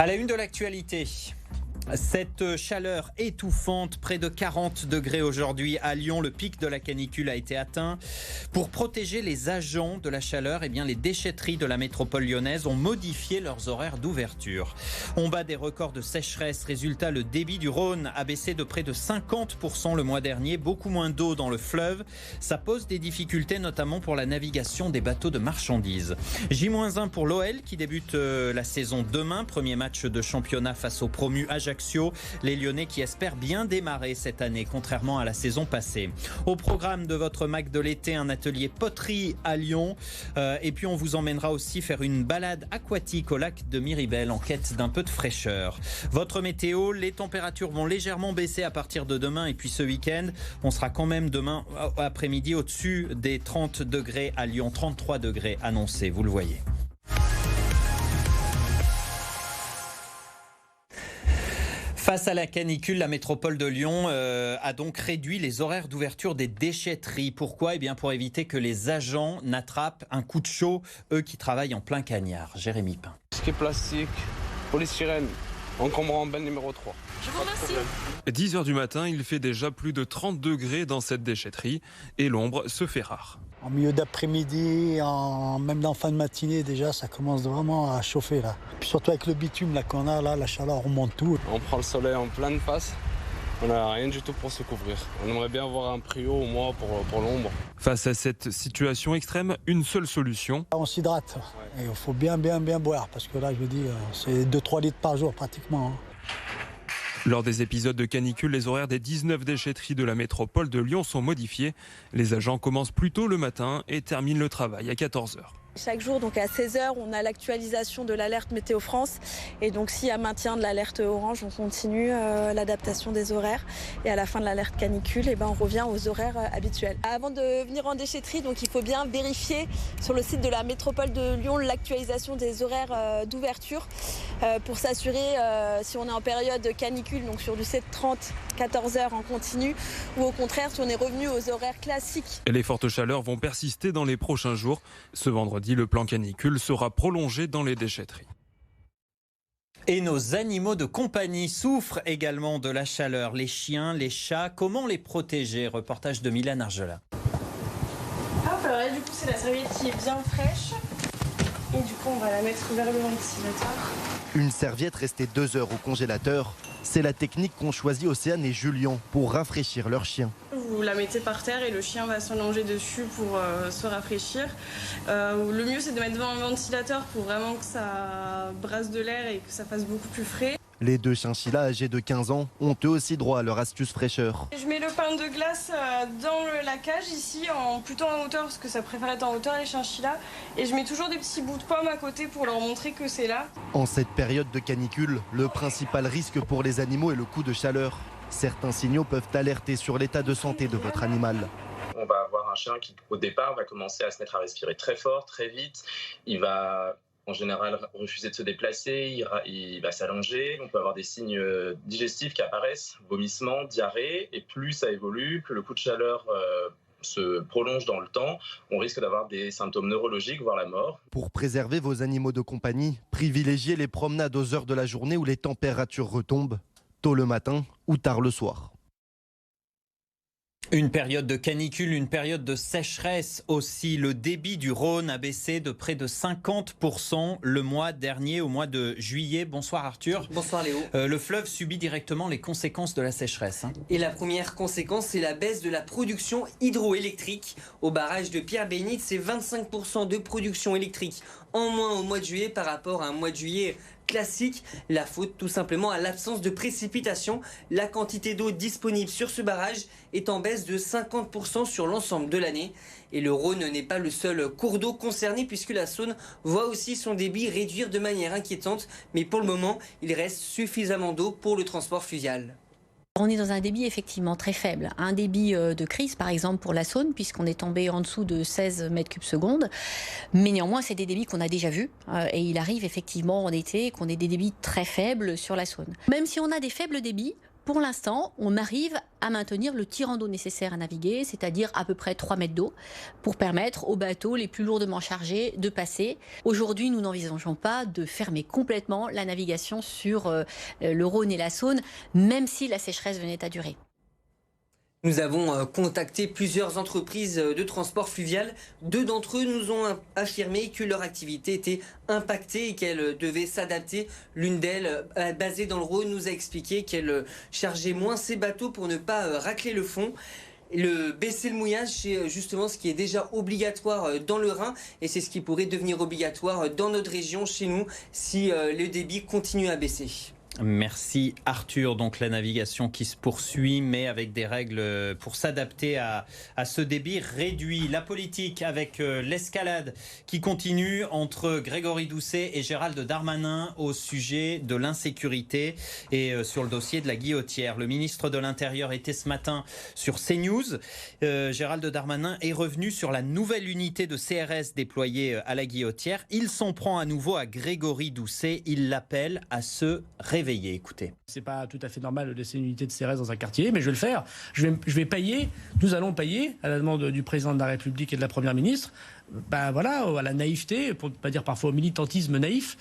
À la une de l'actualité, cette chaleur étouffante, près de 40 degrés aujourd'hui à Lyon. Le pic de la canicule a été atteint. Pour protéger les agents de la chaleur, les déchetteries de la métropole lyonnaise ont modifié leurs horaires d'ouverture. On bat des records de sécheresse. Résultat, le débit du Rhône a baissé de près de 50% le mois dernier. Beaucoup moins d'eau dans le fleuve. Ça pose des difficultés, notamment pour la navigation des bateaux de marchandises. J-1 pour l'OL qui débute la saison demain. Premier match de championnat face au promu Ajaccio. Les Lyonnais qui espèrent bien démarrer cette année, contrairement à la saison passée. Au programme de votre Mac de l'été, un atelier poterie à Lyon. Et puis on vous emmènera aussi faire une balade aquatique au lac de Miribel en quête d'un peu de fraîcheur. Votre météo, les températures vont légèrement baisser à partir de demain et puis ce week-end. On sera quand même demain après-midi au-dessus des 30 degrés à Lyon, 33 degrés annoncés, vous le voyez. Face à la canicule, la métropole de Lyon a donc réduit les horaires d'ouverture des déchetteries. Pourquoi ? Pour éviter que les agents n'attrapent un coup de chaud, eux qui travaillent en plein cagnard. Jérémy Pin. Ce qui est plastique, polystyrène, encombrant benne numéro 3. Je vous remercie. 10h du matin, il fait déjà plus de 30 degrés dans cette déchetterie et l'ombre se fait rare. En milieu d'après-midi, même en fin de matinée déjà, ça commence vraiment à chauffer là. Puis surtout avec le bitume là qu'on a là, la chaleur remonte tout. On prend le soleil en pleine face, on n'a rien du tout pour se couvrir. On aimerait bien avoir un prio au moins pour l'ombre. Face à cette situation extrême, une seule solution. On s'hydrate et il faut bien boire parce que là je vous dis, c'est 2-3 litres par jour pratiquement. Lors des épisodes de canicule, les horaires des 19 déchetteries de la métropole de Lyon sont modifiés. Les agents commencent plus tôt le matin et terminent le travail à 14h. Chaque jour, donc à 16h, on a l'actualisation de l'alerte Météo France. Et donc s'il y a maintien de l'alerte orange, on continue l'adaptation des horaires. Et à la fin de l'alerte canicule, on revient aux horaires habituels. Avant de venir en déchetterie, donc il faut bien vérifier sur le site de la métropole de Lyon l'actualisation des horaires d'ouverture pour s'assurer si on est en période de canicule, donc sur du 7h30, 14h en continu, ou au contraire si on est revenu aux horaires classiques. Les fortes chaleurs vont persister dans les prochains jours. Ce vendredi, le plan canicule sera prolongé dans les déchetteries. Et nos animaux de compagnie souffrent également de la chaleur. Les chiens, les chats, comment les protéger ? Reportage de Mylène Argelat. Alors là, du coup, c'est la serviette qui est bien fraîche. Et du coup, on va la mettre vers le ventilateur. Une serviette restée 2 heures au congélateur, c'est la technique qu'ont choisi Océane et Julien pour rafraîchir leur chien. Vous la mettez par terre et le chien va s'allonger dessus pour se rafraîchir. Le mieux, c'est de mettre devant un ventilateur pour vraiment que ça brasse de l'air et que ça fasse beaucoup plus frais. Les 2 chinchillas âgés de 15 ans ont eux aussi droit à leur astuce fraîcheur. Je mets le pain de glace dans la cage ici, plutôt en hauteur parce que ça préfère être en hauteur les chinchillas. Et je mets toujours des petits bouts de pomme à côté pour leur montrer que c'est là. En cette période de canicule, le principal risque pour les animaux est le coup de chaleur. Certains signaux peuvent alerter sur l'état de santé de votre animal. On va avoir un chien qui, au départ, va commencer à se mettre à respirer très fort, très vite. Il va, en général, refuser de se déplacer, il va s'allonger. On peut avoir des signes digestifs qui apparaissent, vomissements, diarrhée. Et plus ça évolue, plus le coup de chaleur se prolonge dans le temps, on risque d'avoir des symptômes neurologiques, voire la mort. Pour préserver vos animaux de compagnie, privilégiez les promenades aux heures de la journée où les températures retombent, tôt le matin ou tard le soir. Une période de canicule, une période de sécheresse aussi. Le débit du Rhône a baissé de près de 50% le mois dernier, au mois de juillet. Bonsoir Arthur. Bonsoir Léo. Le fleuve subit directement les conséquences de la sécheresse. Et la première conséquence, c'est la baisse de la production hydroélectrique. Au barrage de Pierre-Bénite, c'est 25% de production électrique en moins au mois de juillet par rapport à un mois de juillet classique. La faute tout simplement à l'absence de précipitations. La quantité d'eau disponible sur ce barrage est en baisse de 50% sur l'ensemble de l'année. Et le Rhône n'est pas le seul cours d'eau concerné puisque la Saône voit aussi son débit réduire de manière inquiétante. Mais pour le moment, il reste suffisamment d'eau pour le transport fluvial. On est dans un débit effectivement très faible. Un débit de crise, par exemple, pour la Saône, puisqu'on est tombé en dessous de 16 mètres cubes secondes. Mais néanmoins, c'est des débits qu'on a déjà vus. Et il arrive effectivement en été qu'on ait des débits très faibles sur la Saône. Même si on a des faibles débits, Pour l'instant, on arrive à maintenir le tirant d'eau nécessaire à naviguer, c'est-à-dire à peu près 3 mètres d'eau, pour permettre aux bateaux les plus lourdement chargés de passer. Aujourd'hui, nous n'envisageons pas de fermer complètement la navigation sur le Rhône et la Saône, même si la sécheresse venait à durer. Nous avons contacté plusieurs entreprises de transport fluvial. 2 d'entre eux nous ont affirmé que leur activité était impactée et qu'elle devait s'adapter. L'une d'elles, basée dans le Rhône, nous a expliqué qu'elle chargeait moins ses bateaux pour ne pas racler le fond. Baisser le mouillage, c'est justement ce qui est déjà obligatoire dans le Rhin et c'est ce qui pourrait devenir obligatoire dans notre région, chez nous, si le débit continue à baisser. Merci Arthur. Donc la navigation qui se poursuit, mais avec des règles pour s'adapter à ce débit réduit. La politique avec l'escalade qui continue entre Grégory Doucet et Gérald Darmanin au sujet de l'insécurité et sur le dossier de la Guillotière. Le ministre de l'Intérieur était ce matin sur CNews. Gérald Darmanin est revenu sur la nouvelle unité de CRS déployée à la Guillotière. Il s'en prend à nouveau à Grégory Doucet. Il l'appelle à se réveiller. Écoutez. C'est pas tout à fait normal de laisser une unité de CRS dans un quartier, mais je vais le faire. Je vais payer, nous allons payer, à la demande du président de la République et de la Première ministre, à la naïveté, pour ne pas dire parfois au militantisme naïf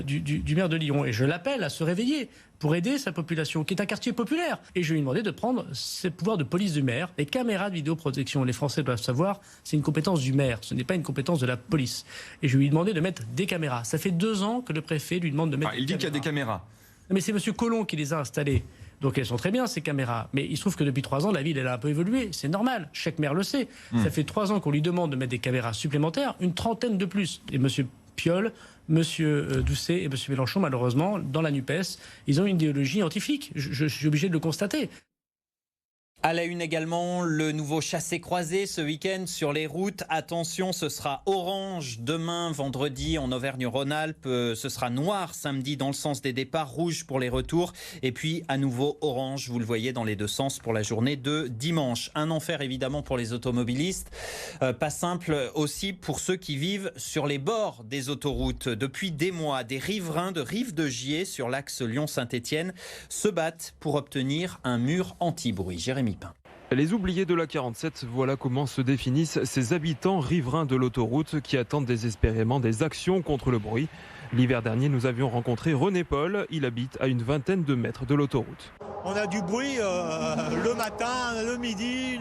du maire de Lyon. Et je l'appelle à se réveiller pour aider sa population, qui est un quartier populaire. Et je vais lui demander de prendre ses pouvoirs de police du maire. Les caméras de vidéoprotection, les Français doivent savoir, c'est une compétence du maire, ce n'est pas une compétence de la police. Et je vais lui demander de mettre des caméras. Ça fait 2 ans que le préfet lui demande de mettre des caméras. Il dit qu'il y a des caméras. Mais c'est M. Collomb qui les a installées. Donc elles sont très bien, ces caméras. Mais il se trouve que depuis 3 ans, la ville, elle a un peu évolué. C'est normal. Chaque maire le sait. Ça fait 3 ans qu'on lui demande de mettre des caméras supplémentaires, une trentaine de plus. Et M. Piolle, M. Doucet et M. Mélenchon, malheureusement, dans la NUPES, ils ont une idéologie anti-flic. Je suis obligé de le constater. À la une également, le nouveau chassé-croisé ce week-end sur les routes. Attention, ce sera orange demain, vendredi en Auvergne-Rhône-Alpes. Ce sera noir samedi dans le sens des départs, rouge pour les retours. Et puis à nouveau orange, vous le voyez, dans les 2 sens pour la journée de dimanche. Un enfer évidemment pour les automobilistes. Pas simple aussi pour ceux qui vivent sur les bords des autoroutes. Depuis des mois, des riverains de Rive-de-Gier sur l'axe Lyon-Saint-Étienne se battent pour obtenir un mur anti-bruit. Jérémy. Les oubliés de la 47, voilà comment se définissent ces habitants riverains de l'autoroute qui attendent désespérément des actions contre le bruit. L'hiver dernier, nous avions rencontré René Paul. Il habite à une vingtaine de mètres de l'autoroute. On a du bruit le matin, le midi,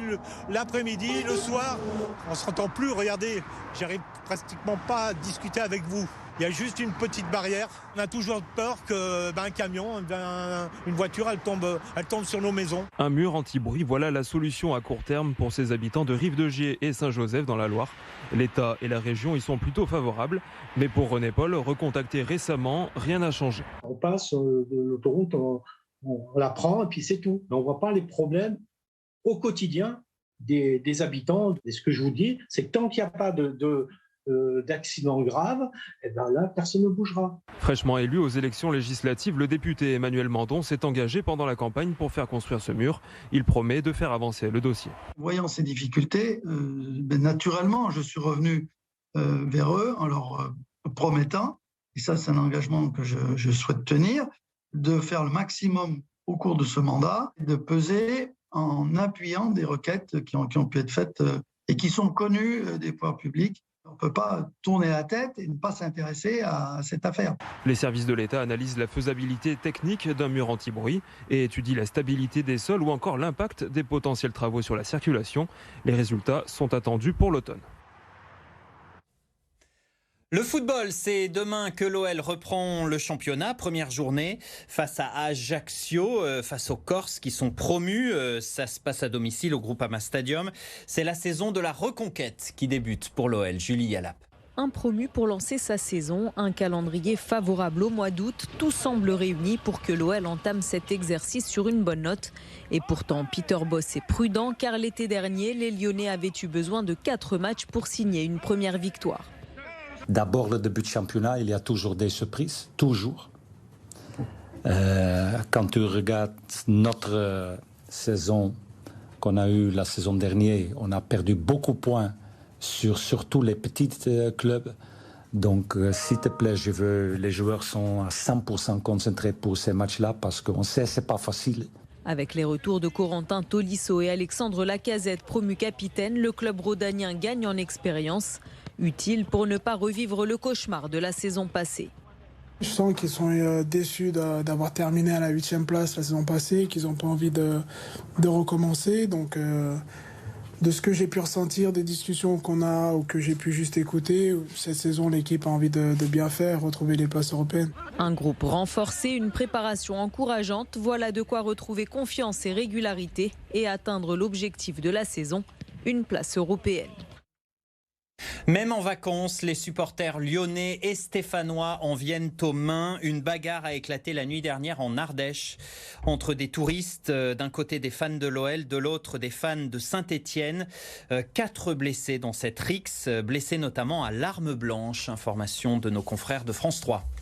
l'après-midi, le soir. On ne s'entend plus. Regardez, j'arrive pratiquement pas à discuter avec vous. Il y a juste une petite barrière. On a toujours peur qu'un camion, une voiture, elle tombe sur nos maisons. Un mur anti-bruit, voilà la solution à court terme pour ces habitants de Rive-de-Gier et Saint-Joseph dans la Loire. L'État et la région y sont plutôt favorables. Mais pour René Paul, recontacté récemment, rien n'a changé. On passe de l'autoroute, on la prend et puis c'est tout. Mais on ne voit pas les problèmes au quotidien des habitants. Et ce que je vous dis, c'est que tant qu'il n'y a pas d'accident grave, eh ben là, personne ne bougera. Fraîchement élu aux élections législatives, le député Emmanuel Mandon s'est engagé pendant la campagne pour faire construire ce mur. Il promet de faire avancer le dossier. Voyant ces difficultés, naturellement, je suis revenu vers eux en leur promettant, et ça c'est un engagement que je souhaite tenir, de faire le maximum au cours de ce mandat, de peser en appuyant des requêtes qui ont pu être faites et qui sont connues des pouvoirs publics. On ne peut pas tourner la tête et ne pas s'intéresser à cette affaire. Les services de l'État analysent la faisabilité technique d'un mur anti-bruit et étudient la stabilité des sols ou encore l'impact des potentiels travaux sur la circulation. Les résultats sont attendus pour l'automne. Le football, c'est demain que l'OL reprend le championnat. Première journée face à Ajaccio, face aux Corses qui sont promus. Ça se passe à domicile au Groupama Stadium. C'est la saison de la reconquête qui débute pour l'OL. Julie Yalap. Un promu pour lancer sa saison, un calendrier favorable au mois d'août. Tout semble réuni pour que l'OL entame cet exercice sur une bonne note. Et pourtant, Peter Bosz est prudent car l'été dernier, les Lyonnais avaient eu besoin de 4 matchs pour signer une première victoire. D'abord, le début de championnat, il y a toujours des surprises, toujours. Quand tu regardes notre saison qu'on a eue la saison dernière, on a perdu beaucoup de points sur surtout les petits clubs. Donc, s'il te plaît, je veux les joueurs sont à 100% concentrés pour ces matchs-là parce qu'on sait que ce n'est pas facile. Avec les retours de Corentin Tolisso et Alexandre Lacazette, promu capitaine, le club rhodanien gagne en expérience, utile pour ne pas revivre le cauchemar de la saison passée. Je sens qu'ils sont déçus d'avoir terminé à la 8e place la saison passée, qu'ils n'ont pas envie de recommencer. Donc, de ce que j'ai pu ressentir, des discussions qu'on a ou que j'ai pu juste écouter, cette saison, l'équipe a envie de bien faire, retrouver les places européennes. Un groupe renforcé, une préparation encourageante, voilà de quoi retrouver confiance et régularité et atteindre l'objectif de la saison, une place européenne. Même en vacances, les supporters lyonnais et stéphanois en viennent aux mains. Une bagarre a éclaté la nuit dernière en Ardèche entre des touristes, d'un côté des fans de l'OL, de l'autre des fans de Saint-Étienne. 4 blessés dans cette rixe, blessés notamment à l'arme blanche. Information de nos confrères de France 3.